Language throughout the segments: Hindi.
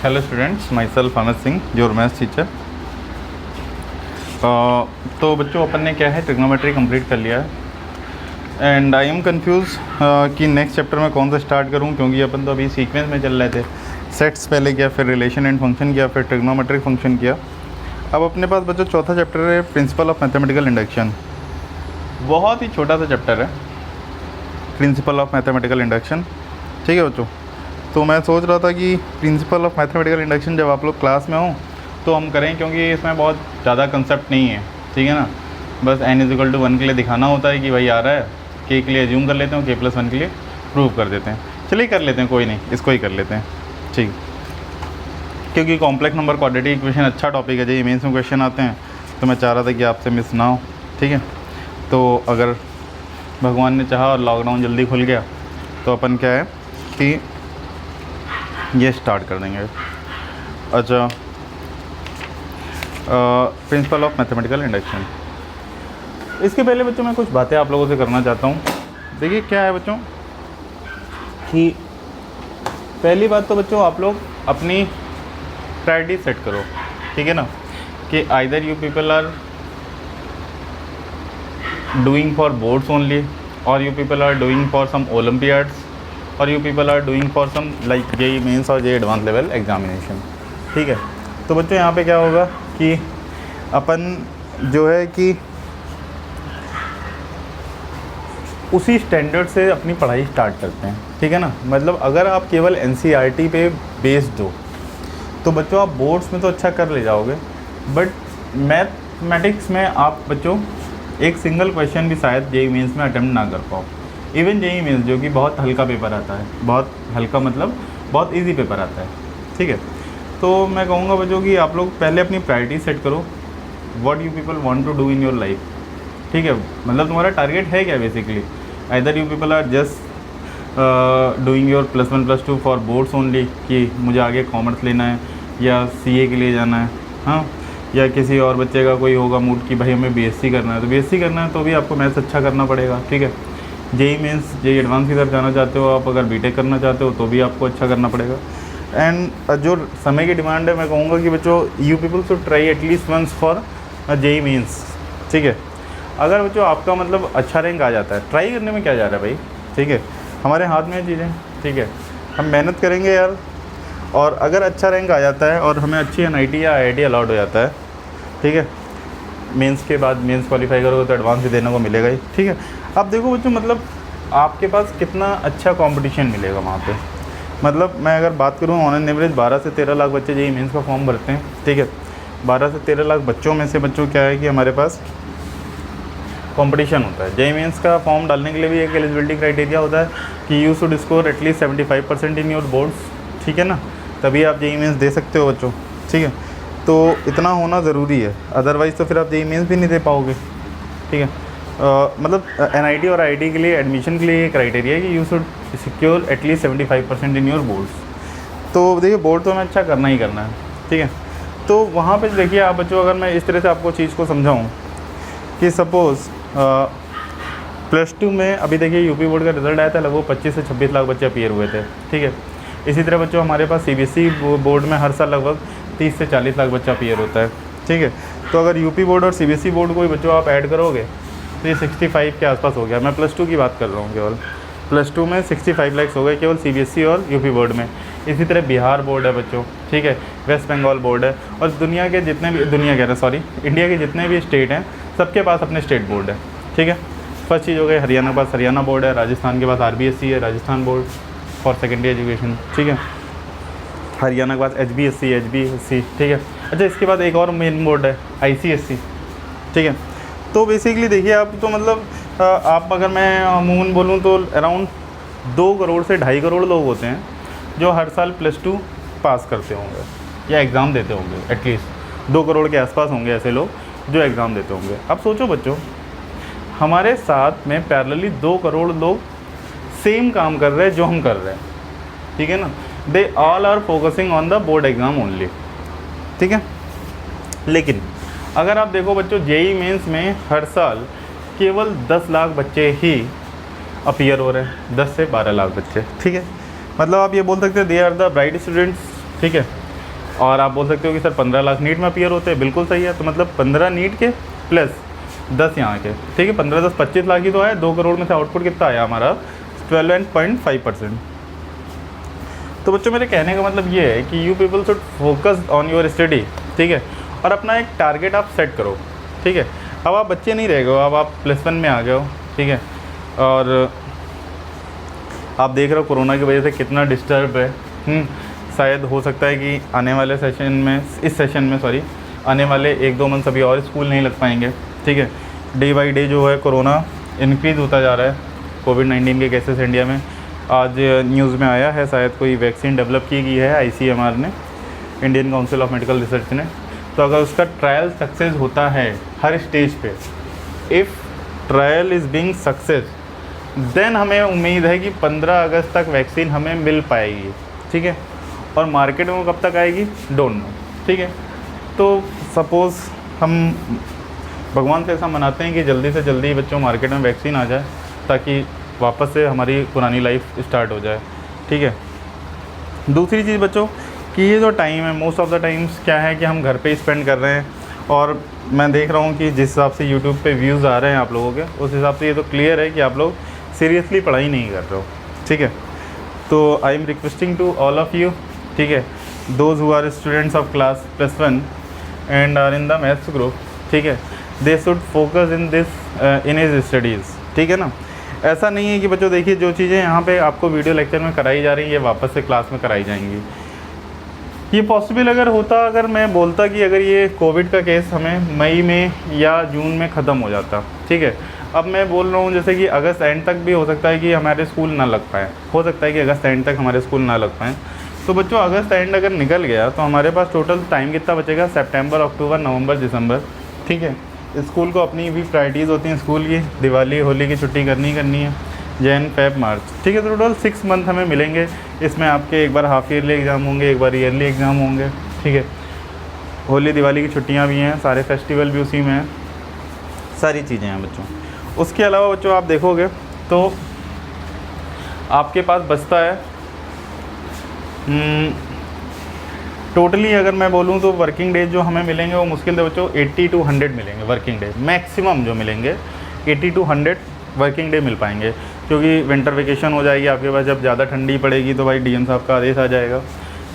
Hello students, my self Amit Singh, your maths teacher. तो बच्चों, अपन ने क्या है, ट्रिग्नोमेट्री कंप्लीट कर लिया है एंड आई एम कंफ्यूज कि नेक्स्ट चैप्टर में कौन सा स्टार्ट करूं, क्योंकि अपन तो अभी सीक्वेंस में चल रहे थे। सेट्स पहले किया, फिर रिलेशन एंड फंक्शन किया, फिर ट्रिग्नोमेट्रिक फंक्शन किया। अब अपने पास बच्चों चौथा चैप्टर है, प्रिंसिपल ऑफ मैथमेटिकल इंडक्शन। बहुत ही छोटा सा चैप्टर है, प्रिंसिपल ऑफ मैथमेटिकल इंडक्शन। ठीक है बच्चों, तो मैं सोच रहा था कि प्रिंसिपल ऑफ मैथमेटिकल इंडक्शन जब आप लोग क्लास में हो तो हम करें, क्योंकि इसमें बहुत ज़्यादा कंसेप्ट नहीं है। ठीक है ना, बस n=1 के लिए दिखाना होता है कि भाई आ रहा है, k के लिए एज्यूम कर लेते हैं, k+1 के लिए प्रूव कर देते हैं। चलिए कर लेते हैं, कोई नहीं, इसको ही कर लेते हैं। ठीक, क्योंकि कॉम्प्लेक्स नंबर क्वाड्रेटिक इक्वेशन अच्छा टॉपिक है। जो मेंस में क्वेश्चन आते हैं तो मैं चाह रहा था कि आपसे मिस ना हो। ठीक है, तो अगर भगवान ने चाहा और लॉकडाउन जल्दी खुल गया तो अपन क्या है कि ये स्टार्ट कर देंगे। अच्छा, प्रिंसिपल ऑफ मैथमेटिकल इंडक्शन। इसके पहले बच्चों मैं कुछ बातें आप लोगों से करना चाहता हूँ। देखिए क्या है बच्चों कि पहली बात तो बच्चों आप लोग अपनी प्रायोरिटी सेट करो। ठीक है ना, कि either you people are doing for boards only, और you people are doing for some olympiads, और you people are doing for some like JEE mains और जेई एडवांस लेवल एग्जामिनेशन। ठीक है, तो बच्चों यहाँ पे क्या होगा कि अपन जो है कि उसी स्टैंडर्ड से अपनी पढ़ाई स्टार्ट करते हैं। ठीक है ना, मतलब अगर आप केवल एनसीईआरटी पे बेस्ड हो तो बच्चों आप बोर्ड्स में तो अच्छा कर ले जाओगे, बट मैथमेटिक्स में आप बच्चों एक सिंगल क्वेश्चन भी शायद जेई मेंस में अटेम्प्ट ना कर पाओ। इवन जेई मेंस जो कि बहुत हल्का पेपर आता है, बहुत हल्का मतलब बहुत इजी पेपर आता है। ठीक है, तो मैं कहूँगा बच्चों कि आप लोग पहले अपनी प्रायोरिटी सेट करो, what you people want to do in your life. ठीक है, मतलब तुम्हारा टारगेट है क्या basically. Either you people are just doing your +1 +2 for boards only, कि मुझे आगे कॉमर्स लेना है या सीए के लिए जाना है, हाँ, या किसी और बच्चे का कोई होगा मूड कि भाई हमें बीएससी करना है, तो बीएससी करना है तो भी आपको मैथ्स अच्छा करना पड़ेगा। ठीक है, जेई मेंस जेई एडवांस की तरफ जाना चाहते हो आप, अगर बीटेक करना चाहते हो तो भी आपको अच्छा करना पड़ेगा। एंड जो समय की डिमांड है, मैं कहूँगा कि बच्चों you people should try at least once for JEE Mains. ठीक है, अगर बच्चों आपका मतलब अच्छा रैंक आ जाता है, ट्राई करने में क्या जा रहा है भाई। ठीक है, हमारे हाथ में चीज़ें। ठीक है, हम मेहनत करेंगे यार, और अगर अच्छा रैंक आ जाता है और हमें अच्छी एनआईटी या आईआईटी अलाउड हो जाता है, ठीक है, मेंस के बाद मेंस क्वालिफाई करोगे तो एडवांस भी देने को मिलेगा ही। ठीक है, अब देखो बच्चों, मतलब आपके पास कितना अच्छा कंपटीशन मिलेगा वहाँ पे। मतलब मैं अगर बात करूँ, ऑन एन एवरेज 12 से 13 लाख बच्चे जेई मेंस का फॉर्म भरते हैं। ठीक है, 12 से 13 लाख बच्चों में से बच्चों क्या है कि हमारे पास कंपटीशन होता है। जेई मेंस का फॉर्म डालने के लिए भी एक एलिजिबिलिटी क्राइटेरिया होता है कि you should score at least 75% in your boards. ठीक है ना, तभी आप जेई मेंस दे सकते हो बच्चों। ठीक है, तो इतना होना ज़रूरी है, अदरवाइज़ तो फिर आप जेई मेंस भी नहीं दे पाओगे। ठीक है, मतलब एनआईटी और आईआईटी के लिए एडमिशन के लिए ये क्राइटेरिया है कि you should secure at least 75% in your boards. तो देखिए, बोर्ड तो हमें अच्छा करना ही करना है। ठीक है, तो वहाँ पे देखिए आप बच्चों, अगर मैं इस तरह से आपको चीज़ को समझाऊँ कि सपोज़ +2 में अभी देखिए यूपी बोर्ड का रिजल्ट आया था, लगभग 25 से 26 लाख बच्चे अपीयर हुए थे। ठीक है, इसी तरह बच्चों हमारे पास सीबीएसई बोर्ड में हर साल लगभग 30 से 40 लाख बच्चा अपीयर होता है। ठीक है, तो अगर यूपी बोर्ड और सीबीएसई बोर्ड को भी बच्चों आप ऐड करोगे तो ये 65 के आसपास हो गया। मैं +2 की बात कर रहा हूँ, केवल +2 में 65 लाख हो गए केवल सीबीएसई और यूपी बोर्ड में। इसी तरह बिहार बोर्ड है बच्चों। ठीक है, वेस्ट बंगाल बोर्ड है, और दुनिया के जितने भी इंडिया के जितने भी स्टेट हैं सबके पास अपने स्टेट बोर्ड है। ठीक है, फर्स्ट चीज़ हो गई, हरियाणा के पास हरियाणा बोर्ड है, राजस्थान के पास आरबीएससी है, Rajasthan board for secondary education. ठीक है, हरियाणा के पास एचबीएससी। ठीक है, अच्छा, इसके बाद एक और मेन बोर्ड है आईसीएससी। ठीक है, तो बेसिकली देखिए आप, तो मतलब आप अगर मैं अमूमन बोलूँ तो अराउंड 2 करोड़ से 2.5 करोड़ लोग होते हैं जो हर साल +2 पास करते होंगे या एग्ज़ाम देते होंगे। एटलीस्ट 2 करोड़ के आसपास होंगे ऐसे लोग जो एग्ज़ाम देते होंगे। अब सोचो बच्चों, हमारे साथ में पैरेलली 2 करोड़ लोग सेम काम कर रहे हैं जो हम कर रहे हैं। ठीक है ना, they all are focusing on the board exam only. ठीक है, लेकिन अगर आप देखो बच्चों, जेई मेंस में हर साल केवल 10 लाख बच्चे ही अपीयर हो रहे हैं, 10 से 12 लाख बच्चे। ठीक है, मतलब आप ये बोल सकते हैं they are the bright students. ठीक है, और आप बोल सकते हो कि सर 15 लाख नीट में अपीयर होते हैं, बिल्कुल सही है। तो मतलब 15 नीट के प्लस 10 यहाँ के, ठीक है, 15 10 25 लाख ही तो आया। 2 करोड़ में से आउटपुट कितना आया हमारा 12.5%। तो बच्चों मेरे कहने का मतलब ये है कि you people should focus on your study, ठीक है, और अपना एक टारगेट आप सेट करो, ठीक है। अब आप बच्चे नहीं रह गए हो, अब आप +1 में आ गए हो, ठीक है, और आप देख रहे हो कोरोना की वजह से कितना डिस्टर्ब है। शायद हो सकता है कि आने वाले सेशन में, इस सेशन में सॉरी, आने वाले 1-2 मंथ अभी और स्कूल नहीं लग पाएंगे, ठीक है। डे बाई डे जो है कोरोना इंक्रीज़ होता जा रहा है, कोविड-19 के केसेस इंडिया में। आज न्यूज़ में आया है शायद कोई वैक्सीन डेवलप की गई है ICMR ने, Indian Council of Medical Research ने। तो अगर उसका ट्रायल सक्सेस होता है हर स्टेज पे, if trial is being success, then हमें उम्मीद है कि 15 अगस्त तक वैक्सीन हमें मिल पाएगी, ठीक है। और मार्केट में वो कब तक आएगी, डोंट नो, ठीक है। तो सपोज़ हम भगवान से ऐसा मनाते हैं कि जल्दी से जल्दी बच्चों मार्केट में वैक्सीन आ जाए, ताकि वापस से हमारी पुरानी लाइफ स्टार्ट हो जाए, ठीक है। दूसरी चीज़ बच्चों कि ये जो टाइम है, मोस्ट ऑफ़ द टाइम्स क्या है कि हम घर पे ही स्पेंड कर रहे हैं। और मैं देख रहा हूँ कि जिस हिसाब से यूट्यूब पे व्यूज़ आ रहे हैं आप लोगों के, उस हिसाब से ये तो क्लियर है कि आप लोग सीरियसली पढ़ाई नहीं कर रहे हो, ठीक है। तो I am requesting to all of you, ठीक है, those who are students of class +1 and are in the maths group, ठीक है, they should focus in his studies, ठीक है ना। ऐसा नहीं है कि बच्चों देखिए जो चीज़ें यहाँ पे आपको वीडियो लेक्चर में कराई जा रही हैं ये वापस से क्लास में कराई जाएंगी। ये पॉसिबल अगर होता, अगर मैं बोलता कि अगर ये कोविड का केस हमें मई में या जून में ख़त्म हो जाता, ठीक है। अब मैं बोल रहा हूँ जैसे कि अगस्त एंड तक भी हो सकता है कि हमारे स्कूल ना लग पाए, हो सकता है कि अगस्त एंड तक हमारे स्कूल ना लग पाएँ। तो बच्चों अगस्त एंड अगर निकल गया तो हमारे पास टोटल टाइम कितना बचेगा, सितंबर, अक्टूबर, नवंबर, दिसंबर, ठीक है। स्कूल को अपनी भी प्रायोरिटीज़ होती हैं स्कूल की, दिवाली होली की छुट्टी करनी है, जैन फेब मार्च, ठीक है। तो टोटल 6 मंथ हमें मिलेंगे। इसमें आपके एक बार हाफ ईयरली एग्ज़ाम होंगे, एक बार ईयरली एग्ज़ाम होंगे, ठीक है। होली दिवाली की छुट्टियां भी हैं, सारे फेस्टिवल भी उसी में हैं, सारी चीज़ें हैं बच्चों। उसके अलावा बच्चों आप देखोगे तो आपके पास बचता है टोटली, अगर मैं बोलूँ तो वर्किंग डेज जो हमें मिलेंगे वो मुश्किल से बच्चों 80 to 100 मिलेंगे वर्किंग डे, मैक्सिमम जो मिलेंगे 80 to 100 वर्किंग डे मिल पाएंगे। क्योंकि विंटर वेकेशन हो जाएगी आपके पास, जब ज़्यादा ठंडी पड़ेगी तो भाई DM साहब का आदेश आ जाएगा।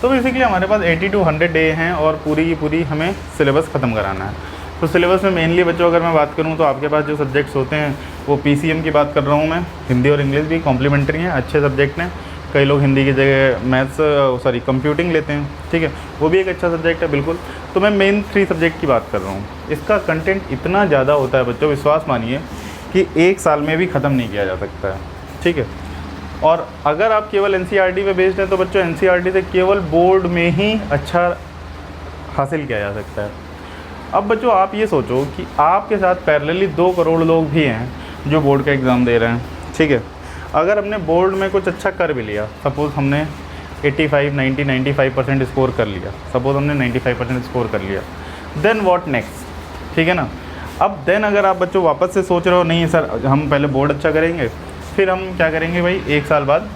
तो बेसिकली हमारे पास 80 to 100 डे हैं और पूरी की पूरी हमें सिलेबस ख़त्म कराना है। तो सिलेबस में मेनली बच्चों अगर मैं बात करूँ तो आपके पास जो सब्जेक्ट्स होते हैं वो PCM की बात कर रहा हूँ मैं, हिंदी और इंग्लिश भी कॉम्प्लीमेंट्री हैं, अच्छे सब्जेक्ट हैं। कई लोग हिंदी की जगह मैथ्स कंप्यूटिंग लेते हैं, ठीक है, वो भी एक अच्छा सब्जेक्ट है बिल्कुल। तो मैं मेन 3 सब्जेक्ट की बात कर रहा हूँ। इसका कंटेंट इतना ज़्यादा होता है बच्चों, विश्वास मानिए कि 1 साल में भी ख़त्म नहीं किया जा सकता है, ठीक है। और अगर आप केवल NCERT पे बेस्ड हैं तो बच्चों NCERT से केवल बोर्ड में ही अच्छा हासिल किया जा सकता है। अब बच्चों आप ये सोचो कि आपके साथ पैरेलली 2 करोड़ लोग भी हैं जो बोर्ड का एग्ज़ाम दे रहे हैं, ठीक है। अगर हमने बोर्ड में कुछ अच्छा कर भी लिया, सपोज़ हमने 85, 90, 95% स्कोर कर लिया, सपोज़ हमने 95% स्कोर कर लिया, देन व्हाट नेक्स्ट, ठीक है ना। अब देन अगर आप बच्चों वापस से सोच रहे हो नहीं सर हम पहले बोर्ड अच्छा करेंगे, फिर हम क्या करेंगे भाई 1 साल बाद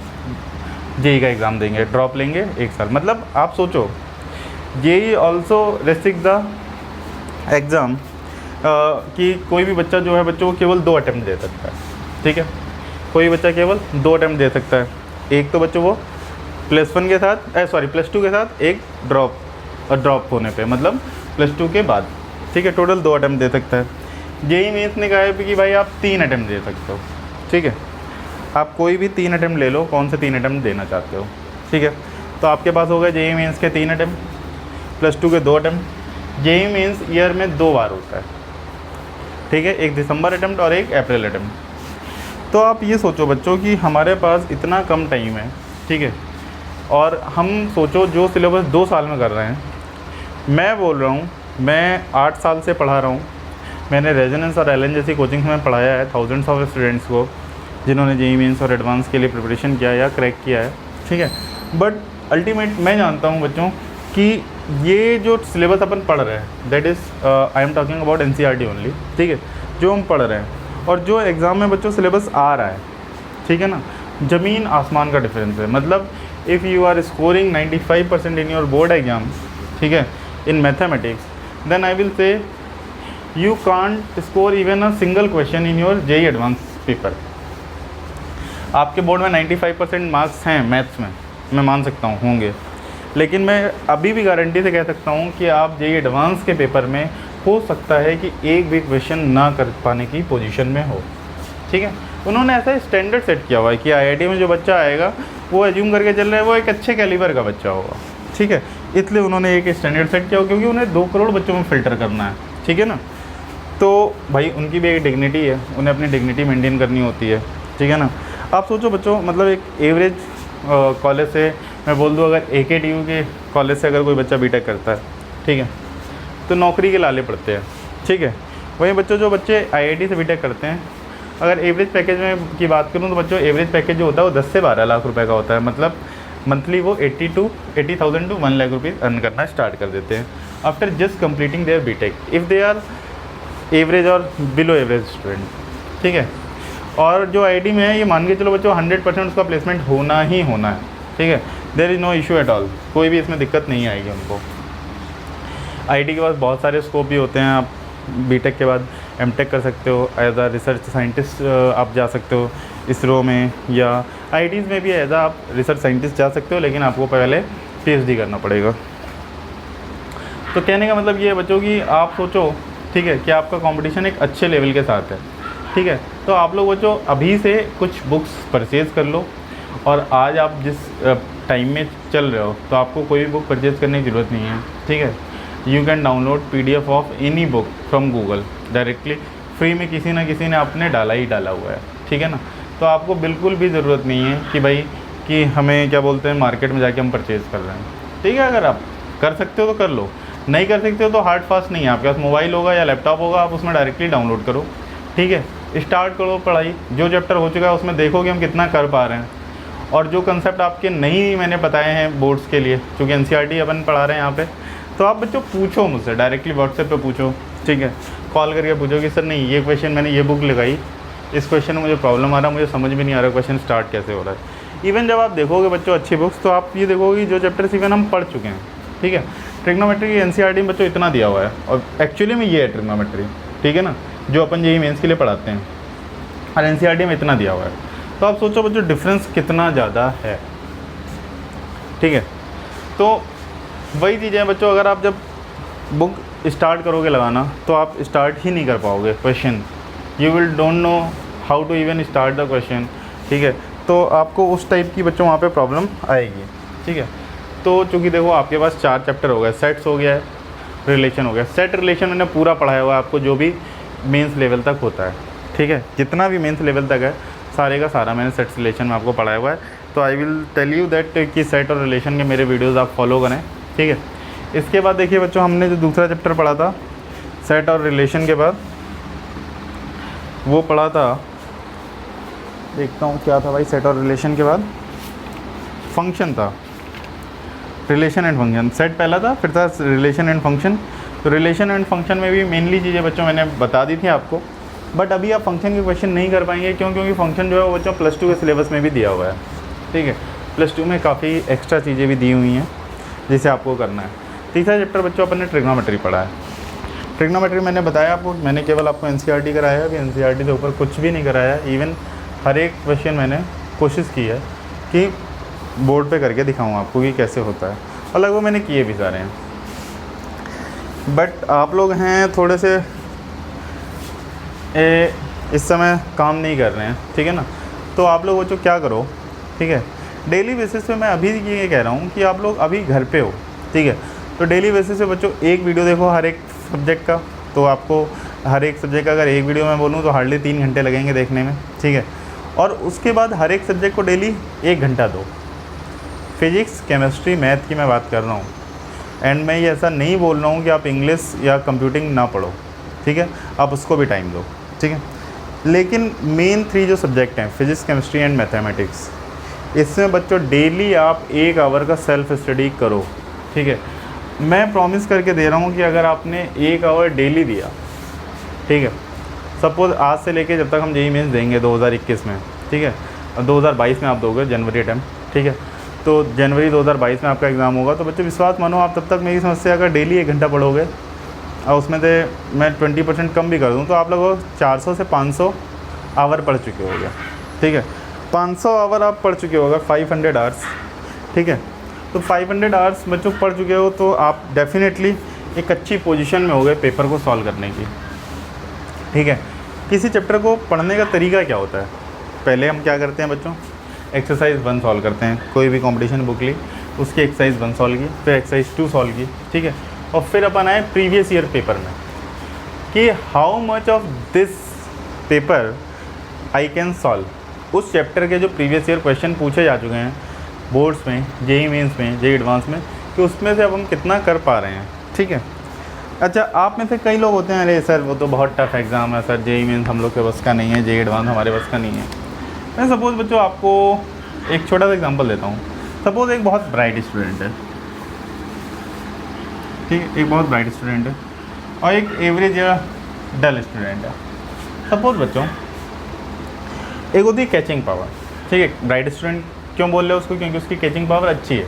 JEE का एग्ज़ाम देंगे, ड्रॉप लेंगे 1 साल। मतलब आप सोचो JEE also restrict the exam कि कोई भी बच्चा जो है बच्चों वो केवल 2 अटैम्प्ट दे सकता है, ठीक है। कोई बच्चा केवल 2 अटैम्प्ट दे सकता है। एक तो बच्चों वो +1 के साथ +2 के साथ एक ड्रॉप होने पे, मतलब +2 के बाद, ठीक है, टोटल 2 अटैम्प्ट दे सकता है। JEE मेंस ने कहा है कि भाई आप 3 अटैम्प्ट दे सकते हो, ठीक है। आप कोई भी 3 अटैम्प्ट ले लो, कौन से 3 अटैम्प्ट देना चाहते हो, ठीक है। तो आपके पास हो गए JEE मेंस के 3 अटैम्प्ट, +2 के 2 अटैम्प्ट। JEE मेंस ईयर में 2 बार होता है, ठीक है, एक दिसंबर अटैम्प्ट और एक अप्रैल अटैम्प्ट। तो आप ये सोचो बच्चों कि हमारे पास इतना कम टाइम है, ठीक है, और हम सोचो जो सिलेबस 2 साल में कर रहे हैं। मैं बोल रहा हूँ मैं 8 साल से पढ़ा रहा हूँ, मैंने रेजोनेंस और LN जैसी कोचिंग में पढ़ाया है थाउजेंड्स ऑफ स्टूडेंट्स को जिन्होंने JEE मेंस और एडवांस के लिए प्रिपरेशन किया या क्रैक किया है, ठीक है। बट अल्टीमेट मैं जानता हूँ बच्चों कि ये जो सिलेबस अपन पढ़ रहे हैं that is I am talking about NCERT only, ठीक है, जो हम पढ़ रहे हैं और जो एग्ज़ाम में बच्चों सिलेबस आ रहा है, ठीक है ना, ज़मीन आसमान का डिफरेंस है। मतलब if you are scoring 95% in your board exam, ठीक है, in mathematics, then I will say you can't score even a single question in your JEE Advance paper. आपके बोर्ड में 95% मार्क्स हैं मैथ्स में, मैं मान सकता हूँ होंगे, लेकिन मैं अभी भी गारंटी से कह सकता हूँ कि आप जेईई एडवांस के पेपर में हो सकता है कि एक भी क्वेश्चन ना कर पाने की पोजीशन में हो। ठीक है, उन्होंने ऐसा स्टैंडर्ड सेट किया हुआ है कि आईआईटी में जो बच्चा आएगा वो एज्यूम करके चल रहा है वो एक अच्छे कैलिबर का बच्चा होगा। ठीक है, इसलिए उन्होंने एक स्टैंडर्ड सेट किया, क्योंकि उन्हें 2 करोड़ बच्चों में फ़िल्टर करना है। ठीक है ना, तो भाई उनकी भी एक डिग्निटी है, उन्हें अपनी डिग्निटी मेंटेन करनी होती है। ठीक है ना, आप सोचो बच्चों, मतलब एक एवरेज कॉलेज से मैं बोल दूँ, अगर AKTU के कॉलेज से अगर कोई बच्चा बीटेक करता है, ठीक है, तो नौकरी के लाले पड़ते हैं। ठीक है, वहीं बच्चों जो बच्चे IIT से बीटेक करते हैं, अगर एवरेज पैकेज में की बात करूँ तो बच्चों एवरेज पैकेज जो होता है वो 10 से 12 लाख रुपए का होता है। मतलब मंथली वो 80,000 टू 1 लाख रुपीज़ अर्न करना स्टार्ट कर देते हैं after just completing their BTech, if they are average और बिलो एवरेज स्टूडेंट। ठीक है, और जो IIT में है ये मान के चलो बच्चों 100% उसका प्लेसमेंट होना ही होना है। ठीक है, there is no issue at all, कोई भी इसमें दिक्कत नहीं आएगी उनको। IIT के पास बहुत सारे स्कोप भी होते हैं, आप बीटेक के बाद एमटेक कर सकते हो, एज आ रिसर्च साइंटिस्ट आप जा सकते हो इसरो में, या IITs में भी एज आप रिसर्च साइंटिस्ट जा सकते हो, लेकिन आपको पहले PhD करना पड़ेगा। तो कहने का मतलब ये है बच्चों कि आप सोचो, ठीक है, कि आपका कंपटीशन एक अच्छे लेवल के साथ है। ठीक है, तो आप लोग बच्चों अभी से कुछ बुक्स परचेज़ कर लो, और आज आप जिस टाइम में चल रहे हो तो आपको कोई भी बुक परचेज़ करने की ज़रूरत नहीं है। ठीक है, you can download PDF of any book from Google directly, free में किसी ना किसी ने आपने डाला ही डाला हुआ है। ठीक है ना, तो आपको बिल्कुल भी ज़रूरत नहीं है कि भाई कि हमें क्या बोलते हैं मार्केट में जाके हम परचेज़ कर रहे हैं। ठीक है, अगर आप कर सकते हो तो कर लो, नहीं कर सकते हो तो हार्ड फास्ट नहीं है, आपके पास मोबाइल होगा या लैपटॉप होगा, आप उसमें डायरेक्टली डाउनलोड करो। ठीक है, स्टार्ट करो पढ़ाई, जो चैप्टर हो चुका है उसमें देखो कि हम कितना कर पा रहे हैं, और जो कंसेप्ट आपके नहीं मैंने बताए हैं बोर्ड्स के लिए, क्योंकि NCERT अपन पढ़ा रहे हैं यहाँ पे, तो आप बच्चों पूछो मुझसे डायरेक्टली व्हाट्सएप पे पूछो। ठीक है, कॉल करके पूछो कि सर नहीं ये क्वेश्चन मैंने ये बुक लगाई, इस क्वेश्चन में मुझे प्रॉब्लम आ रहा है, मुझे समझ में नहीं आ रहा क्वेश्चन स्टार्ट कैसे हो रहा है। इवन जब आप देखोगे बच्चों अच्छी बुक्स, तो आप ये देखोगे जो चैप्टर्स इवन हम पढ़ चुके हैं। ठीक है, ट्रिग्नोमेट्री की NCERT में बच्चों इतना दिया हुआ है, और एक्चुअली में ये है ट्रिग्नोमेट्री। ठीक है ना, जो अपन जेईई मेंस के लिए पढ़ाते हैं, और NCERT में इतना दिया हुआ है, तो आप सोचो बच्चों डिफरेंस कितना ज़्यादा है। ठीक है, तो वही चीज़ें हैं बच्चों, अगर आप जब बुक स्टार्ट करोगे लगाना तो आप स्टार्ट ही नहीं कर पाओगे question, you will don't know how to even start the question. ठीक है, तो आपको उस टाइप की बच्चों वहाँ पे प्रॉब्लम आएगी। ठीक है, तो चूँकि देखो आपके पास 4 चैप्टर हो गए, सेट्स हो गया है, रिलेशन हो गया। सेट रिलेशन मैंने पूरा पढ़ाया हुआ है आपको, जो भी मेंस लेवल तक होता है। ठीक है, जितना भी मेंस लेवल तक है सारे का सारा मैंने सेट्स रिलेशन में आपको पढ़ाया हुआ है। तो I will tell you that कि सेट और रिलेशन के मेरे वीडियोज़ आप फॉलो करें। ठीक है, इसके बाद देखिए बच्चों, हमने जो दूसरा चैप्टर पढ़ा था सेट और रिलेशन के बाद, वो पढ़ा था, देखता हूँ क्या था भाई, सेट और रिलेशन के बाद फंक्शन था, रिलेशन एंड फंक्शन। सेट पहला था, फिर था रिलेशन एंड फंक्शन। तो रिलेशन एंड फंक्शन में भी मेनली चीज़ें बच्चों मैंने बता दी थी आपको, बट अभी आप फंक्शन के क्वेश्चन नहीं कर पाएंगे, क्योंकि फंक्शन जो है वो बच्चों +2 के सिलेबस में भी दिया हुआ है। ठीक है, +2 में काफ़ी एक्स्ट्रा चीज़ें भी दी हुई हैं जिसे आपको करना है। तीसरा चैप्टर बच्चों अपन ने ट्रिग्नोमेट्री पढ़ा है। ट्रिग्नोमेट्री मैंने बताया आपको, मैंने केवल आपको NCERT कराया है, अभी NCERT से ऊपर कुछ भी नहीं कराया है। इवन हर एक क्वेश्चन मैंने कोशिश की है कि बोर्ड पे करके दिखाऊँ आपको कि कैसे होता है, और लगभग मैंने किए भी सारे हैं। बट आप लोग हैं थोड़े से इस समय काम नहीं कर रहे हैं। ठीक है ना, तो आप लोग बच्चों क्या करो, ठीक है, डेली बेसिस पे मैं अभी ये कह रहा हूँ कि आप लोग अभी घर पे हो। ठीक है, तो डेली बेसिस पे बच्चों एक वीडियो देखो हर एक सब्जेक्ट का, तो आपको हर एक सब्जेक्ट का अगर एक वीडियो मैं बोलूँ तो हार्डली 3 घंटे लगेंगे देखने में। ठीक है, और उसके बाद हर एक सब्जेक्ट को डेली 1 घंटा दो। फिजिक्स, केमिस्ट्री, मैथ की मैं बात कर रहा हूँ, एंड मैं ये ऐसा नहीं बोल रहा हूँ कि आप इंग्लिश या कंप्यूटिंग ना पढ़ो। ठीक है, आप उसको भी टाइम दो। ठीक है, लेकिन मेन 3 जो सब्जेक्ट हैं, फिजिक्स, केमिस्ट्री एंड मैथमेटिक्स, इसमें बच्चों डेली आप 1 आवर का सेल्फ स्टडी करो। ठीक है, मैं प्रॉमिस करके दे रहा हूँ कि अगर आपने 1 आवर डेली दिया, ठीक है, सपोज़ आज से लेके जब तक हम जेईई मेंस देंगे 2021 में, ठीक है, और 2022 में आप दोगे जनवरी अटैम्प्ट, ठीक है, तो जनवरी 2022 में आपका एग्ज़ाम होगा। तो बच्चों विश्वास मानो, आप तब तक मेरी समस्या का डेली 1 घंटा पढ़ोगे और उसमें से मैं 20% कम भी कर दूँ तो आप लगभग 400 से 500 आवर पढ़ चुके होगे। ठीक है, 500 आवर आप पढ़ चुके होगा, 500 आवर्स। ठीक है, तो 500 आवर्स बच्चों पढ़ चुके हो तो आप डेफिनेटली एक अच्छी पोजीशन में हो गए पेपर को सॉल्व करने की। ठीक है, किसी चैप्टर को पढ़ने का तरीका क्या होता है, पहले हम क्या करते हैं बच्चों, एक्सरसाइज 1 सॉल्व करते हैं, कोई भी कंपटीशन बुक ली उसकी एक्सरसाइज 1 सॉल्व की, फिर एक्सरसाइज 2 सॉल्व की। ठीक है, और फिर अपन आए प्रीवियस ईयर पेपर में कि how much of this paper I can solve. उस चैप्टर के जो प्रीवियस ईयर क्वेश्चन पूछे जा चुके हैं बोर्ड्स में, जेई मेंस में, जेई एडवांस में, कि उसमें से अब हम कितना कर पा रहे हैं। ठीक है, अच्छा आप में से कई लोग होते हैं, अरे सर वो तो बहुत टफ एग्ज़ाम है सर, जेई मेंस हम लोग के बस का नहीं है, जेई एडवांस हमारे बस का नहीं है। मैं सपोज़ बच्चों आपको एक छोटा सा एग्जांपल देता हूँ। सपोज़ एक बहुत ब्राइट स्टूडेंट है, ठीक है, एक बहुत ब्राइट स्टूडेंट है और एक एवरेज या डल स्टूडेंट है। सपोज़ बच्चों एक होती है कैचिंग पावर। ठीक है, ब्राइट स्टूडेंट क्यों बोल रहे हो उसको, क्योंकि उसकी कैचिंग पावर अच्छी है।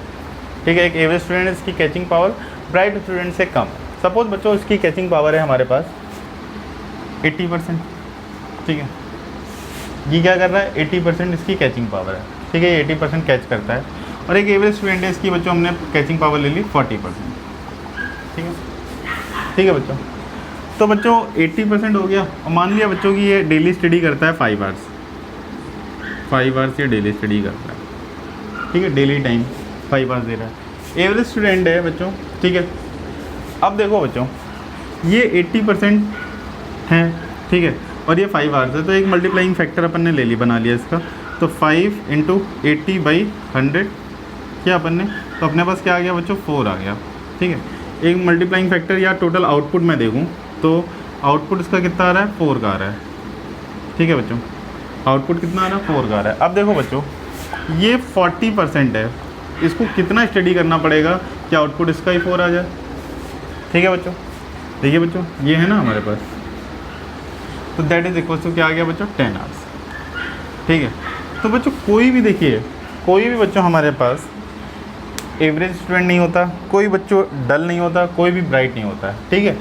ठीक है, एक एवरेज स्टूडेंट है, इसकी कैचिंग पावर ब्राइट स्टूडेंट से कम। सपोज़ बच्चों इसकी कैचिंग पावर है हमारे पास 80%। ठीक है, ये क्या कर रहा है, 80% इसकी कैचिंग पावर है। ठीक है, ये 80% कैच करता है और एक एवरेज स्टूडेंट है, इसकी बच्चों हमने कैचिंग पावर ले ली 40%। ठीक है, ठीक है बच्चों, तो बच्चों 80% हो गया और मान लिया बच्चों की ये डेली स्टडी करता है 5 आवर्स, 5 आवर्स ये डेली स्टडी करता है। ठीक है, डेली टाइम 5 आवर्स दे रहा है, एवरेज स्टूडेंट है बच्चों। ठीक है, अब देखो बच्चों ये 80% है, ठीक है, और ये 5 आवर्स है, तो एक मल्टीप्लाइंग फैक्टर अपन ने ले ली, बना लिया इसका। तो 5 × 80/100 क्या अपन ने, तो अपने पास क्या आ गया बच्चों, 4 आ गया। ठीक है, एक मल्टीप्लाइंग फैक्टर या टोटल आउटपुट मैं देखूँ तो आउटपुट इसका कितना आ रहा है, 4 का आ रहा है। ठीक है बच्चों, आउटपुट कितना आ रहा है, 4 का आ रहा है। अब देखो बच्चों ये 40% है, इसको कितना स्टडी करना पड़ेगा कि आउटपुट इसका ही 4 आ जाए। ठीक है बच्चों, देखिए बच्चों ये है ना हमारे पास, तो दैट इज इक्वल टू क्या आ गया बच्चों, 10 आवर्स। ठीक है, तो बच्चों कोई भी देखिए, कोई भी बच्चों हमारे पास एवरेज स्टूडेंट नहीं होता, कोई बच्चों डल नहीं होता, कोई भी ब्राइट नहीं होता है। ठीक है,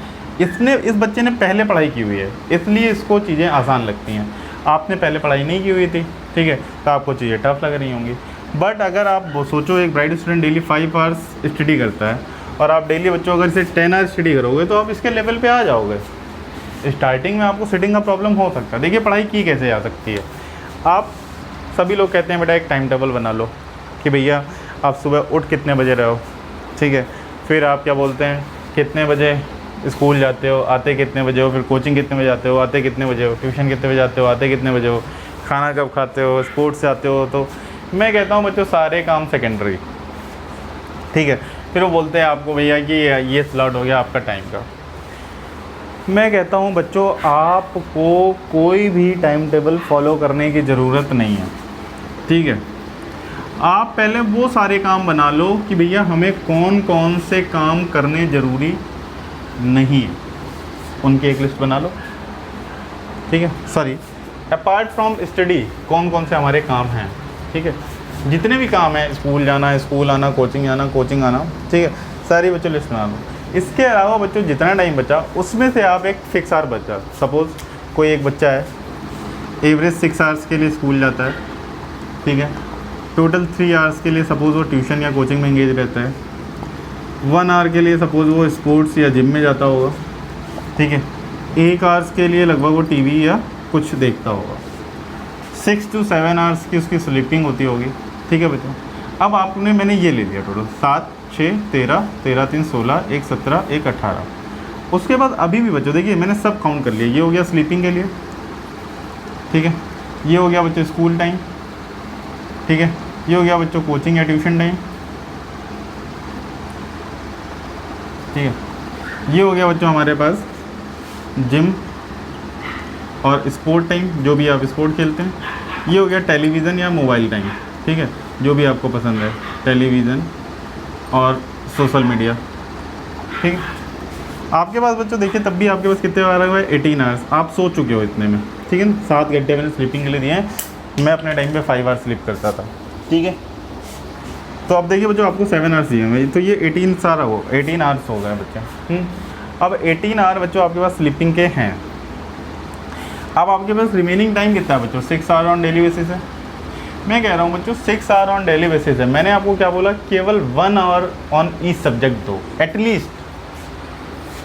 इस बच्चे ने पहले पढ़ाई की हुई है इसलिए इसको चीज़ें आसान लगती हैं। आपने पहले पढ़ाई नहीं की हुई थी, ठीक है, तो आपको चीज़ें टफ लग रही होंगी। बट अगर आप सोचो एक bright student daily 5 hours study करता है और आप डेली बच्चों अगर इसे 10 आवर्स स्टडी करोगे तो आप इसके लेवल पे आ जाओगे। स्टार्टिंग में आपको सिटिंग का प्रॉब्लम हो सकता है। देखिए पढ़ाई की कैसे आ सकती है, आप सभी लोग कहते हैं बेटा एक टाइम टेबल बना लो कि भैया आप सुबह उठ कितने बजे रहो। ठीक है, फिर आप क्या बोलते हैं कितने बजे स्कूल जाते हो, आते कितने बजे हो, फिर कोचिंग कितने बजे आते हो, आते कितने बजे हो, ट्यूशन कितने बजे आते हो, आते कितने बजे हो, खाना कब खाते हो, स्पोर्ट्स से आते हो। तो मैं कहता हूँ बच्चों सारे काम सेकेंडरी। ठीक है, फिर वो बोलते हैं आपको भैया कि ये स्लॉट हो गया आपका टाइम का। मैं कहता हूँ बच्चों आपको कोई भी टाइम टेबल फॉलो करने की ज़रूरत नहीं है। ठीक है, आप पहले वो सारे काम बना लो कि भैया हमें कौन कौन से काम करने ज़रूरी नहीं है, उनकी एक लिस्ट बना लो। ठीक है, सॉरी अपार्ट फ्रॉम स्टडी कौन कौन से हमारे काम हैं। ठीक है, जितने भी काम हैं, स्कूल जाना, स्कूल आना, कोचिंग जाना, कोचिंग आना, ठीक है, सारी बच्चों लिस्ट बना लो। इसके अलावा बच्चों जितना टाइम बचा उसमें से आप एक फिक्स आवर बचा, सपोज़ कोई एक बच्चा है एवरेज 6 आवर्स के लिए स्कूल जाता है। ठीक है, टोटल 3 आवर्स के लिए सपोज़ वो ट्यूशन या कोचिंग में एंगेज रहता है, 1 आवर के लिए सपोज़ वो स्पोर्ट्स या जिम में जाता होगा। ठीक है, 1 आवर्स के लिए लगभग वो टीवी या कुछ देखता होगा, 6 to 7 आवर्स की उसकी स्लीपिंग होती होगी। ठीक है बच्चों, अब आपने मैंने ये ले लिया टोटल 7, 6, 13, 13, 3, 16, 1, 17, 1, 18। उसके बाद अभी भी बच्चों देखिए मैंने सब काउंट कर लिया। ये हो गया स्लीपिंग के लिए, ठीक है, ये हो गया बच्चों स्कूल टाइम, ठीक है, ये हो गया बच्चों कोचिंग या ट्यूशन टाइम, ठीक है, ये हो गया बच्चों हमारे पास जिम और स्पोर्ट टाइम, जो भी आप स्पोर्ट खेलते हैं, ये हो गया टेलीविज़न या मोबाइल टाइम। ठीक है, जो भी आपको पसंद है, टेलीविज़न और सोशल मीडिया। ठीक है, आपके पास बच्चों देखिए तब भी आपके पास कितने आ रहा है, 18 आवर्स आप सो चुके हो इतने में। ठीक है, 7 घंटे मैंने स्लीपिंग के लिए दिए हैं। मैं अपने टाइम पे 5 आवर्स स्लीप करता था। ठीक है, तो अब देखिए बच्चों, आपको 7 आवर्स दिए हुए, तो ये 18 आवर्स हो गए बच्चे। अब 18 आवर बच्चों आपके पास स्लीपिंग के हैं। अब आपके पास रिमेनिंग टाइम कितना है बच्चों? 6 आवर ऑन डेली बेसिस है। मैं कह रहा हूँ बच्चों 6 आवर ऑन डेली बेसिस है। मैंने आपको क्या बोला? केवल 1 आवर ऑन ईच सब्जेक्ट दो एटलीस्ट।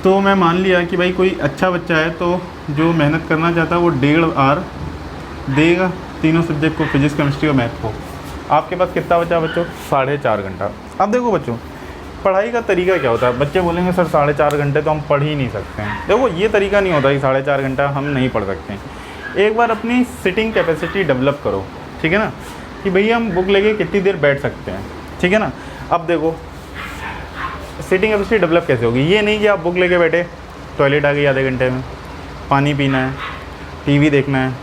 तो मैं मान लिया कि भाई कोई अच्छा बच्चा है तो जो मेहनत करना चाहता है वो 1.5 आवर देगा तीनों सब्जेक्ट को, फिजिक्स, केमिस्ट्री और मैथ को। आपके पास कितना बचा बच्चों? 4.5 घंटा। अब देखो बच्चों, पढ़ाई का तरीका क्या होता है? बच्चे बोलेंगे सर 4.5 घंटे तो हम पढ़ ही नहीं सकते हैं। देखो ये तरीका नहीं होता कि 4.5 घंटा हम नहीं पढ़ सकते हैं। एक बार अपनी सिटिंग कैपेसिटी डेवलप करो, ठीक है ना, कि भैया हम बुक लेके कितनी देर बैठ सकते हैं, ठीक है ना। अब देखो सिटिंग कैपेसिटी डेवलप कैसे होगी? ये नहीं कि आप बुक लेके बैठे, टॉयलेट आ गई आधे घंटे में, पानी पीना है, टीवी देखना है,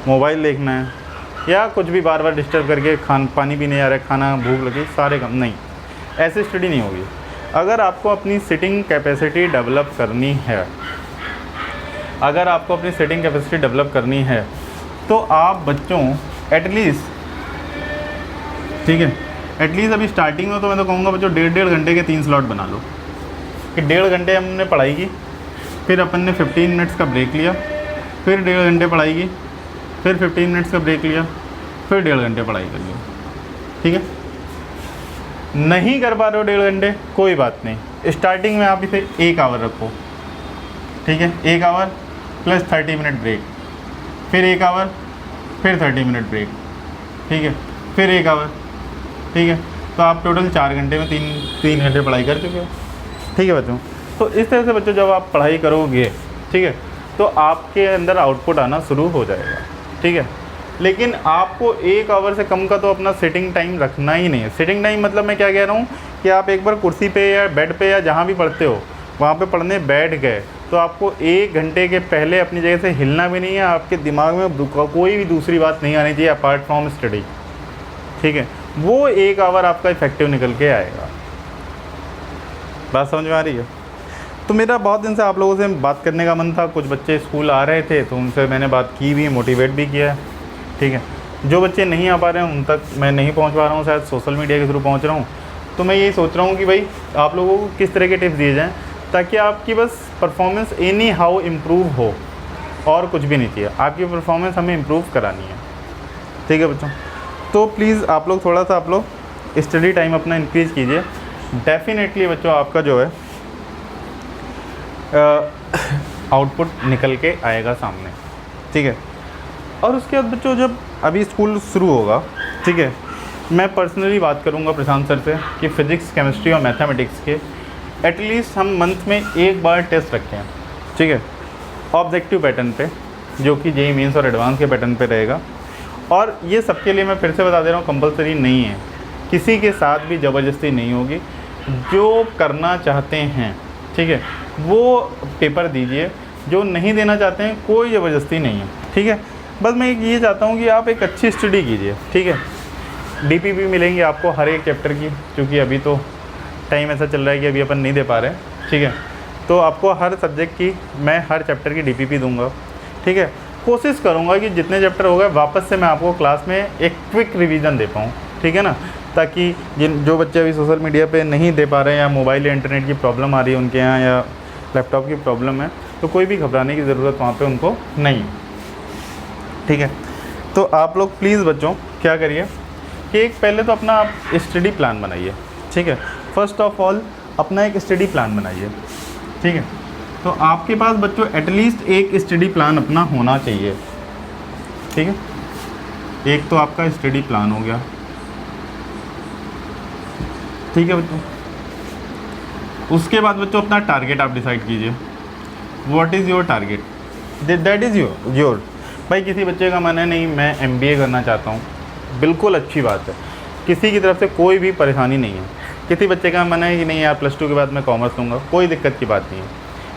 मोबाइल देखना है, या कुछ भी बार बार डिस्टर्ब करके पानी पीने जा रहे, खाना, भूख लगी, सारे कम नहीं, ऐसी स्टडी नहीं होगी। अगर आपको अपनी सिटिंग कैपेसिटी डेवलप करनी है, अगर आपको अपनी सिटिंग कैपेसिटी डेवलप करनी है तो आप बच्चों एटलीस्ट, ठीक है, एटलीस्ट अभी स्टार्टिंग में तो मैं तो कहूँगा बच्चों 1.5 घंटे के 3 स्लॉट बना लो कि 1.5 घंटे हमने पढ़ाई की, फिर अपन ने 15 मिनट्स का ब्रेक लिया, फिर 1.5 घंटे पढ़ाई की, फिर 15 मिनट्स का ब्रेक लिया, फिर 1.5 घंटे पढ़ाई कर ली, ठीक है। नहीं कर पा रहे हो 1.5 घंटे, कोई बात नहीं, स्टार्टिंग में आप इसे 1 आवर रखो, ठीक है, 1 आवर प्लस 30 मिनट ब्रेक, फिर 1 आवर, फिर 30 मिनट ब्रेक, ठीक है, फिर 1 आवर, ठीक है। तो आप टोटल 4 घंटे में 3 घंटे पढ़ाई कर चुके हो, ठीक है बच्चों। तो इस तरह से बच्चों जब आप पढ़ाई करोगे, ठीक है, तो आपके अंदर आउटपुट आना शुरू हो जाएगा, ठीक है। लेकिन आपको 1 आवर से कम का तो अपना सिटिंग टाइम रखना ही नहीं है। सिटिंग टाइम मतलब मैं क्या कह रहा हूँ कि आप एक बार कुर्सी पे या बेड पे या जहाँ भी पढ़ते हो वहाँ पे पढ़ने बैठ गए तो आपको 1 घंटे के पहले अपनी जगह से हिलना भी नहीं है। आपके दिमाग में कोई भी दूसरी बात नहीं आनी चाहिए अपार्ट फ्रॉम स्टडी, ठीक है। वो 1 आवर आपका इफेक्टिव निकल के आएगा। बात समझ में आ रही है? तो मेरा बहुत दिन से आप लोगों से बात करने का मन था। कुछ बच्चे स्कूल आ रहे थे तो उनसे मैंने बात की भी, मोटिवेट भी किया है, ठीक है। जो बच्चे नहीं आ पा रहे हैं उन तक मैं नहीं पहुंच पा रहा हूं, शायद सोशल मीडिया के थ्रू पहुंच रहा हूं। तो मैं यही सोच रहा हूं कि भाई आप लोगों को किस तरह के टिप्स दिए जाएं ताकि आपकी बस परफॉर्मेंस एनी हाउ इम्प्रूव हो, और कुछ भी नहीं चाहिए। आपकी परफॉर्मेंस हमें इम्प्रूव करानी है, ठीक है बच्चों। तो प्लीज़ आप लोग थोड़ा सा आप लोग स्टडी टाइम अपना इंक्रीज़ कीजिए। डेफिनेटली बच्चों आपका जो है आउटपुट निकल के आएगा सामने, ठीक है। और उसके बाद बच्चों जब अभी स्कूल शुरू होगा, ठीक है, मैं पर्सनली बात करूंगा प्रशांत सर से कि फ़िज़िक्स, केमिस्ट्री और मैथमेटिक्स के एटलीस्ट हम मंथ में 1 बार टेस्ट रखें, ठीक है, ऑब्जेक्टिव पैटर्न पे, जो कि जेईई मेंस और एडवांस के पैटर्न पे रहेगा। और ये सबके लिए मैं फिर से बता दे रहा हूँ, कंपलसरी नहीं है, किसी के साथ भी ज़बरदस्ती नहीं होगी। जो करना चाहते हैं, ठीक है, वो पेपर दीजिए, जो नहीं देना चाहते हैं कोई ज़बरदस्ती नहीं है, ठीक है। बस मैं ये चाहता हूँ कि आप एक अच्छी स्टडी कीजिए, ठीक है। डीपीपी मिलेंगी आपको हर एक चैप्टर की, क्योंकि अभी तो टाइम ऐसा चल रहा है कि अभी अपन नहीं दे पा रहे, ठीक है। तो आपको हर सब्जेक्ट की मैं हर चैप्टर की डीपीपी दूंगा, ठीक है। कोशिश करूंगा कि जितने चैप्टर हो गए वापस से मैं आपको क्लास में एक क्विक रिवीजन दे पाऊँ, ठीक है ना, ताकि जो बच्चे अभी सोशल मीडिया पे नहीं दे पा रहे हैं या मोबाइल या इंटरनेट की प्रॉब्लम आ रही है उनके यहाँ या लैपटॉप की प्रॉब्लम है, तो कोई भी घबराने की ज़रूरत वहाँ पे उनको नहीं, ठीक है। तो आप लोग प्लीज़ बच्चों क्या करिए कि एक पहले तो अपना आप स्टडी प्लान बनाइए, ठीक है। फर्स्ट ऑफ ऑल अपना एक स्टडी प्लान बनाइए, ठीक है। तो आपके पास बच्चों एटलीस्ट एक स्टडी प्लान अपना होना चाहिए, ठीक है। एक तो आपका स्टडी प्लान हो गया, ठीक है बच्चों। उसके बाद बच्चों अपना टारगेट आप डिसाइड कीजिए। What is your target, that is your. भाई किसी बच्चे का मन है नहीं मैं MBA करना चाहता हूँ, बिल्कुल अच्छी बात है, किसी की तरफ से कोई भी परेशानी नहीं है। किसी बच्चे का मन है कि नहीं यार +2 के बाद मैं कॉमर्स लूँगा, कोई दिक्कत की बात नहीं है,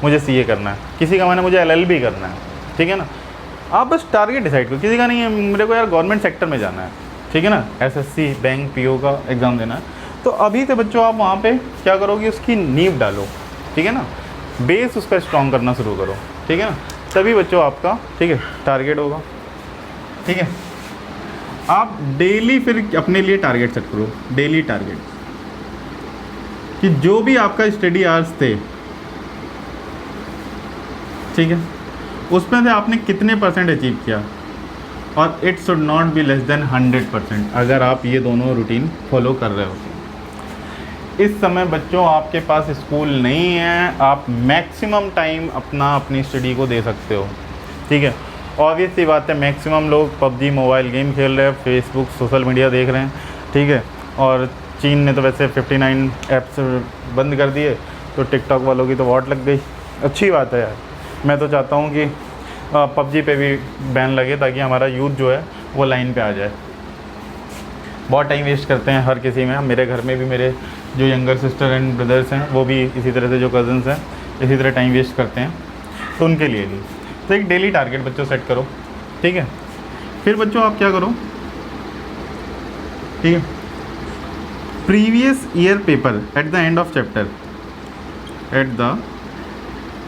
मुझे CA करना है। किसी का मन है मुझे LLB करना है, ठीक है ना। आप बस टारगेट डिसाइड करो। किसी का नहीं है मेरे को यार गवर्नमेंट सेक्टर में जाना है, ठीक है ना, SSC, बैंक, PO का एग्ज़ाम देना है, तो अभी से बच्चों आप वहाँ पे क्या करोगे, उसकी नींव डालो, ठीक है ना, बेस उसका स्ट्रॉन्ग करना शुरू करो, ठीक है ना, तभी बच्चों आपका, ठीक है, टारगेट होगा, ठीक है। आप डेली फिर अपने लिए टारगेट सेट करो, डेली टारगेट, कि जो भी आपका स्टडी आवर्स थे, ठीक है, उसमें से आपने कितने परसेंट अचीव किया, और it should not be less than 100%। अगर आप ये दोनों रूटीन फॉलो कर रहे हो। इस समय बच्चों आपके पास स्कूल नहीं है, आप मैक्सिमम टाइम अपनी स्टडी को दे सकते हो, ठीक है। ऑब्वियस सी बात है, मैक्सिमम लोग पबजी मोबाइल गेम खेल रहे हैं, फेसबुक सोशल मीडिया देख रहे हैं, ठीक है। और चीन ने तो वैसे 59 ऐप्स बंद कर दिए, तो टिकटॉक वालों की तो वॉट लग गई। अच्छी बात है यार, मैं तो चाहता हूँ कि पबजी पे भी बैन लगे, ताकि हमारा यूथ जो है वो लाइन पे आ जाए। बहुत टाइम वेस्ट करते हैं हर किसी में। मेरे घर में भी मेरे जो यंगर सिस्टर एंड ब्रदर्स हैं, वो भी इसी तरह से, जो कज़न्स हैं, इसी तरह टाइम वेस्ट करते हैं। तो उनके लिए भी तो एक डेली टारगेट बच्चों सेट करो, ठीक है। फिर बच्चों आप क्या करो, ठीक है, previous year paper at the end of chapter, at the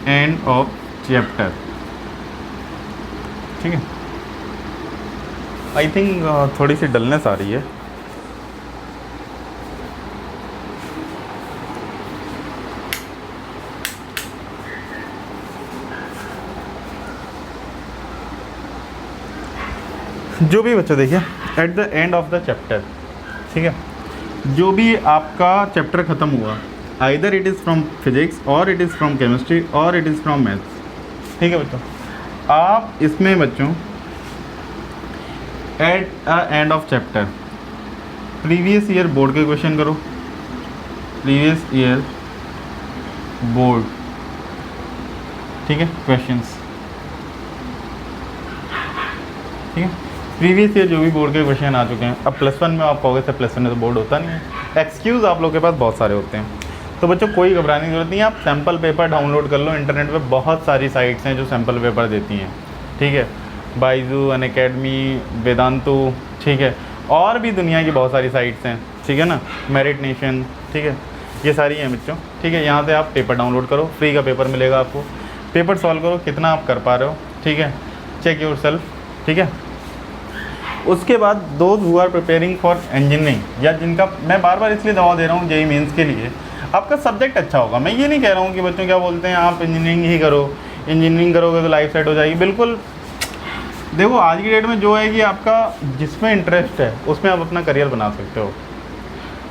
end of chapter, ठीक है। आई थिंक थोड़ी सी डलनेस आ रही है। जो भी बच्चों देखिए, at the end of the chapter, ठीक है, जो भी आपका चैप्टर ख़त्म हुआ, either it is from physics और इट इज़ फ्रॉम केमिस्ट्री और इट इज़ फ्रॉम मैथ्स, ठीक है बच्चों, आप इसमें बच्चों at a end of chapter previous year board के क्वेश्चन करो, प्रीवियस ईयर बोर्ड, ठीक है, क्वेश्चंस, ठीक है। प्रीवियस ईयर जो भी बोर्ड के क्वेश्चन आ चुके हैं, अब +1 में आप कहोगे सर +1 में तो बोर्ड होता नहीं है, एक्सक्यूज़ आप लोग के पास बहुत सारे होते हैं। तो बच्चों कोई घबराने की जरूरत नहीं है, आप सैम्पल पेपर डाउनलोड कर लो, इंटरनेट पे बहुत सारी साइट्स हैं जो सैम्पल पेपर देती हैं, ठीक है, बाइजू, अनअकैडमी, वेदांतु, ठीक है, और भी दुनिया की बहुत सारी साइट्स हैं, ठीक है ना, मेरिट नेशन, ठीक है, ये सारी हैं बच्चों, ठीक है। यहाँ से आप पेपर डाउनलोड करो, फ्री का पेपर मिलेगा आपको, पेपर सॉल्व करो, कितना आप कर पा रहे हो, ठीक है, चेक योर सेल्फ, ठीक है। उसके बाद those who are preparing for engineering, या जिनका, मैं बार बार इसलिए दवा दे रहा हूँ जेईई मेंस के लिए, आपका सब्जेक्ट अच्छा होगा। मैं ये नहीं कह रहा हूँ कि बच्चों क्या बोलते हैं आप इंजीनियरिंग ही करो, इंजीनियरिंग करोगे तो लाइफ सेट हो जाएगी, बिल्कुल। देखो आज की डेट में जो है कि आपका जिसमें इंटरेस्ट है उसमें आप अपना करियर बना सकते हो।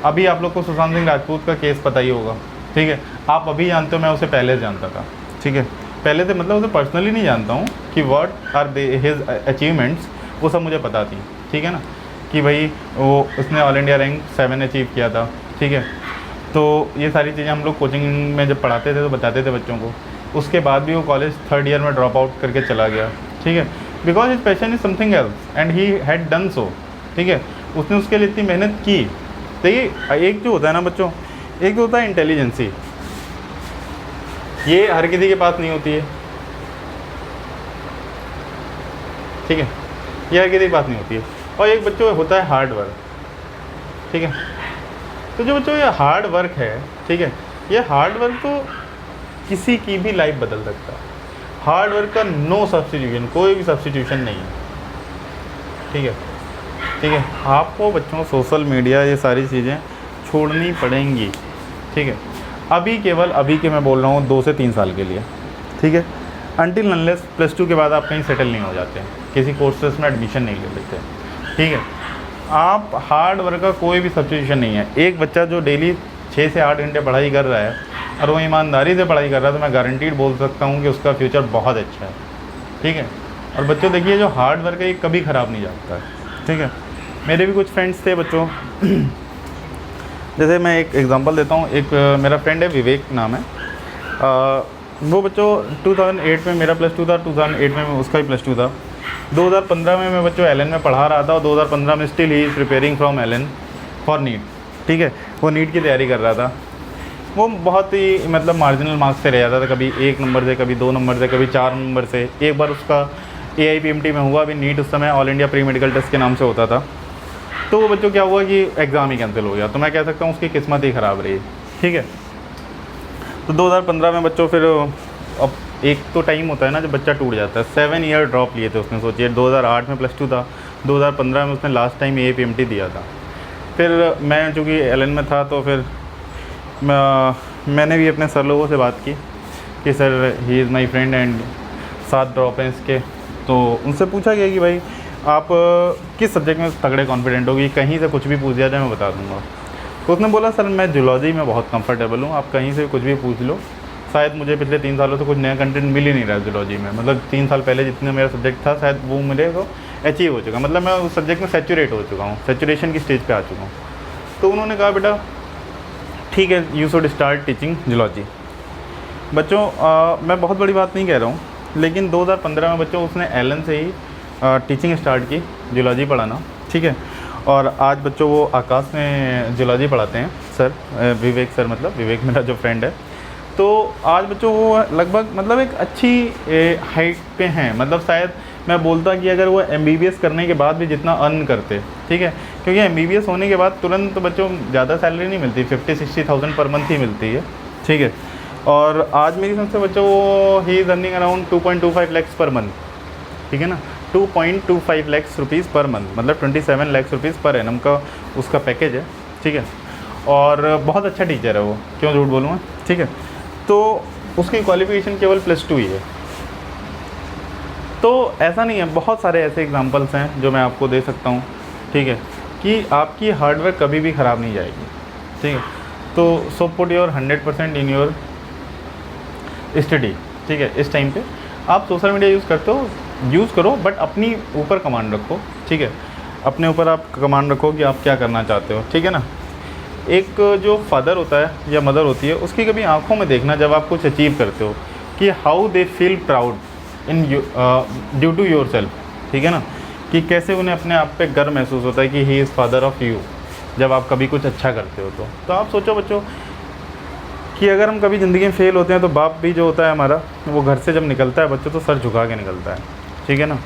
अभी आप लोग को सुशांत सिंह राजपूत का केस पता ही होगा, ठीक है, आप अभी जानते हो, मैं उसे पहले से जानता था, ठीक है, पहले से मतलब उसे पर्सनली नहीं जानता हूँ कि व्हाट आर हिज अचीवमेंट्स, वो सब मुझे पता थी, ठीक है ना, कि भाई वो उसने ऑल इंडिया रैंक 7 अचीव किया था, ठीक है। तो ये सारी चीज़ें हम लोग कोचिंग में जब पढ़ाते थे तो बताते थे बच्चों को। उसके बाद भी वो कॉलेज 3rd ईयर में ड्रॉप आउट करके चला गया, ठीक है, because his passion is something else and he had done so, ठीक है, उसने उसके लिए इतनी मेहनत की। देखिए एक जो होता है ना बच्चों, एक जो होता है इंटेलिजेंसी, ये हर किसी के पास नहीं होती है, ठीक है, ये हर किसी के पास नहीं होती है। और एक बच्चों होता है हार्ड वर्क, ठीक है। तो जो बच्चों ये हार्ड वर्क है, ठीक है, ये हार्ड वर्क तो किसी की भी लाइफ बदल सकता है। हार्ड वर्क का नो सब्स्टिट्यूशन, कोई भी सब्स्टिट्यूशन नहीं है, ठीक है, ठीक है। आपको बच्चों सोशल मीडिया ये सारी चीज़ें छोड़नी पड़ेंगी, ठीक है, अभी केवल अभी के मैं बोल रहा हूँ 2 से 3 साल के लिए, ठीक है, अनटिल अनलेस +2 के बाद आप कहीं सेटल नहीं हो जाते, किसी कोर्सेज में एडमिशन नहीं ले लेते, ठीक है। आप हार्ड वर्क का कोई भी सब्स्टिट्यूशन नहीं है। एक बच्चा जो डेली 6 से 8 घंटे पढ़ाई कर रहा है और वो ईमानदारी से पढ़ाई कर रहा है, तो मैं गारंटीड बोल सकता हूँ कि उसका फ्यूचर बहुत अच्छा है, ठीक है। और बच्चों देखिए जो हार्ड वर्क है ये कभी ख़राब नहीं जाता है, ठीक है। मेरे भी कुछ फ्रेंड्स थे बच्चों जैसे मैं एक एग्जांपल देता हूँ, एक मेरा फ्रेंड है विवेक नाम है, वो बच्चों 2008 में मेरा +2 था, 2008 में उसका भी +2 था, 2015 में मैं बच्चों एलन में पढ़ा रहा था और 2015 में still he is preparing from Allen for NEET, ठीक है, वो नीट की तैयारी कर रहा था। वो बहुत ही मतलब मार्जिनल मार्क्स से रह जाता था, कभी 1 नंबर से, कभी 2 नंबर से, कभी 4 नंबर से। एक बार उसका AIPMT में हुआ, अभी नीट उस समय All India Pre Medical Test के नाम से होता था, तो वो बच्चों क्या हुआ कि एग्ज़ाम ही कैंसिल हो गया। तो मैं कह सकता हूँ उसकी किस्मत ही ख़राब रही, ठीक है। तो 2015 में बच्चों फिर अब एक तो टाइम होता है ना जब बच्चा टूट जाता है, 7 ईयर ड्रॉप लिए थे उसने, सोचिए 2008 में +2 था, 2015 में उसने लास्ट टाइम APMT दिया था। फिर मैं चूँकि LN में था तो फिर मैंने भी अपने सर लोगों से बात की कि sir he is my friend and 7 drop हैं इसके। तो उनसे पूछा गया कि भाई आप किस सब्जेक्ट में तगड़े कॉन्फिडेंट होगी, कहीं से कुछ भी पूछ दिया जाए मैं बता दूंगा। तो उसने बोला सर मैं जूलॉजी में बहुत कंफर्टेबल हूँ, आप कहीं से कुछ भी पूछ लो। शायद मुझे पिछले 3 सालों से कुछ नया कंटेंट मिल ही नहीं रहा जूलॉजी में, मतलब 3 साल पहले जितना मेरा सब्जेक्ट था शायद वो मेरे को अचीव हो चुका, मतलब मैं उस सब्जेक्ट में सैचुरेट हो चुका हूँ, सैचुरेशन की स्टेज पे आ चुका हूँ। तो उन्होंने कहा बेटा ठीक है you should start teaching zoology. बच्चों मैं बहुत बड़ी बात नहीं कह रहा हूँ, लेकिन 2015 में बच्चों उसने LN से ही टीचिंग स्टार्ट की जूलॉजी पढ़ाना, ठीक है। और आज बच्चों वो आकाश में जूलॉजी पढ़ाते हैं सर, विवेक सर, मतलब विवेक मेरा जो फ्रेंड है। तो आज बच्चों वो लगभग मतलब एक अच्छी हाइट पे हैं, मतलब शायद मैं बोलता कि अगर वो MBBS करने के बाद भी जितना अर्न करते, ठीक है, क्योंकि MBBS होने के बाद तुरंत तो बच्चों ज़्यादा सैलरी नहीं मिलती, 50-60,000 पर मंथ ही मिलती है, ठीक है। और आज मेरी समझ से बच्चों वो he is earning around 2.25 lakhs per month, ठीक है ना, 2.25 lakhs रुपीज़ पर मंथ, मतलब 27 lakhs रुपीज़ पर एनम का उसका पैकेज है, ठीक है। और बहुत अच्छा टीचर है वो, क्यों झूठ बोलूँगा, ठीक है। तो उसकी क्वालिफिकेशन केवल +2 ही है। तो ऐसा नहीं है, बहुत सारे ऐसे एग्जांपल्स हैं जो मैं आपको दे सकता हूँ, ठीक है, कि आपकी हार्डवर्क कभी भी ख़राब नहीं जाएगी, ठीक है। तो so put your 100% in your study, ठीक है। इस टाइम पे आप सोशल मीडिया यूज़ करते हो, यूज़ करो, बट अपनी ऊपर कमांड रखो, ठीक है, अपने ऊपर आप कमांड रखो कि आप क्या करना चाहते हो, ठीक है ना। एक जो फादर होता है या मदर होती है उसकी कभी आंखों में देखना जब आप कुछ अचीव करते हो कि how they feel proud in due to your self, ठीक है ना, कि कैसे उन्हें अपने आप पे गर्व महसूस होता है कि he is father of you जब आप कभी कुछ अच्छा करते हो। तो आप सोचो बच्चों कि अगर हम कभी ज़िंदगी में फेल होते हैं तो बाप भी जो होता है हमारा वो घर से जब निकलता है बच्चों तो सर झुका के निकलता है, ठीक है ना।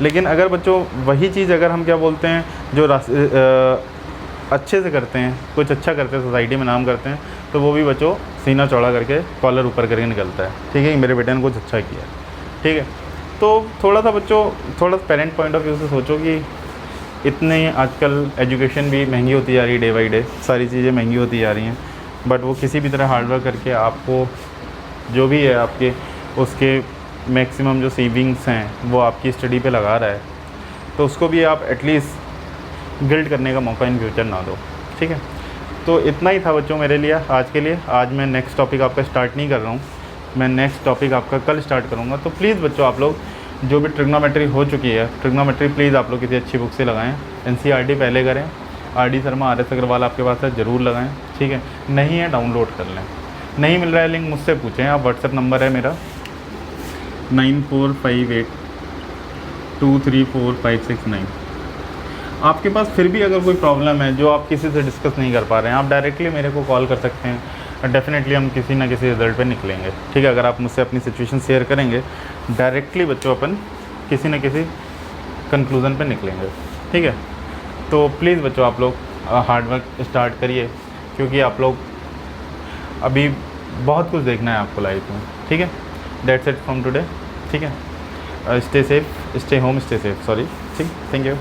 लेकिन अगर बच्चों वही चीज़ अगर हम क्या बोलते हैं जो अच्छे से करते हैं, कुछ अच्छा करते हैं, सोसाइटी में नाम करते हैं, तो वो भी बच्चों सीना चौड़ा करके कॉलर ऊपर करके निकलता है, ठीक है, मेरे बेटे ने कुछ अच्छा किया, ठीक है। तो थोड़ा सा बच्चों थोड़ा पेरेंट पॉइंट ऑफ व्यू से सोचो कि इतने आजकल एजुकेशन भी महंगी होती जा रही है, डे बाई डे सारी चीज़ें महंगी होती जा रही हैं, बट वो किसी भी तरह हार्डवर्क करके आपको जो भी है आपके उसके मैक्सिमम जो सेविंग्स हैं वो आपकी स्टडी पे लगा रहा है, तो उसको भी आप एटलीस्ट गिल्ड करने का मौका इन फ्यूचर ना दो, ठीक है। तो इतना ही था बच्चों मेरे लिए आज के लिए। आज मैं नेक्स्ट टॉपिक आपका स्टार्ट नहीं कर रहा हूँ, मैं नेक्स्ट टॉपिक आपका कल स्टार्ट करूँगा। तो प्लीज़ बच्चों आप लोग जो भी ट्रिग्नोमेट्री हो चुकी है, ट्रिग्नोमेट्री प्लीज़ आप लोग किसी अच्छी बुक से लगाएं, NCERT पहले करें, RD शर्मा RS अग्रवाल आपके पास है ज़रूर लगाएं, ठीक है। नहीं है डाउनलोड कर लें, नहीं मिल रहा है लिंक मुझसे पूछें आप, व्हाट्सएप नंबर है मेरा 9458234569। आपके पास फिर भी अगर कोई प्रॉब्लम है जो आप किसी से डिस्कस नहीं कर पा रहे हैं, आप डायरेक्टली मेरे को कॉल कर सकते हैं, डेफिनेटली हम किसी ना किसी रिज़ल्ट पे निकलेंगे, ठीक है। अगर आप मुझसे अपनी सिचुएशन शेयर करेंगे डायरेक्टली बच्चों अपन किसी न किसी कंक्लूज़न पे निकलेंगे, ठीक है। तो प्लीज़ बच्चों आप लोग हार्डवर्क स्टार्ट करिए, क्योंकि आप लोग अभी बहुत कुछ देखना है आपको लाइफ में, ठीक है। दैट्स इट फ्रॉम टुडे, ठीक है। Stay safe, stay home, stay safe, sorry, ठीक, थैंक यू।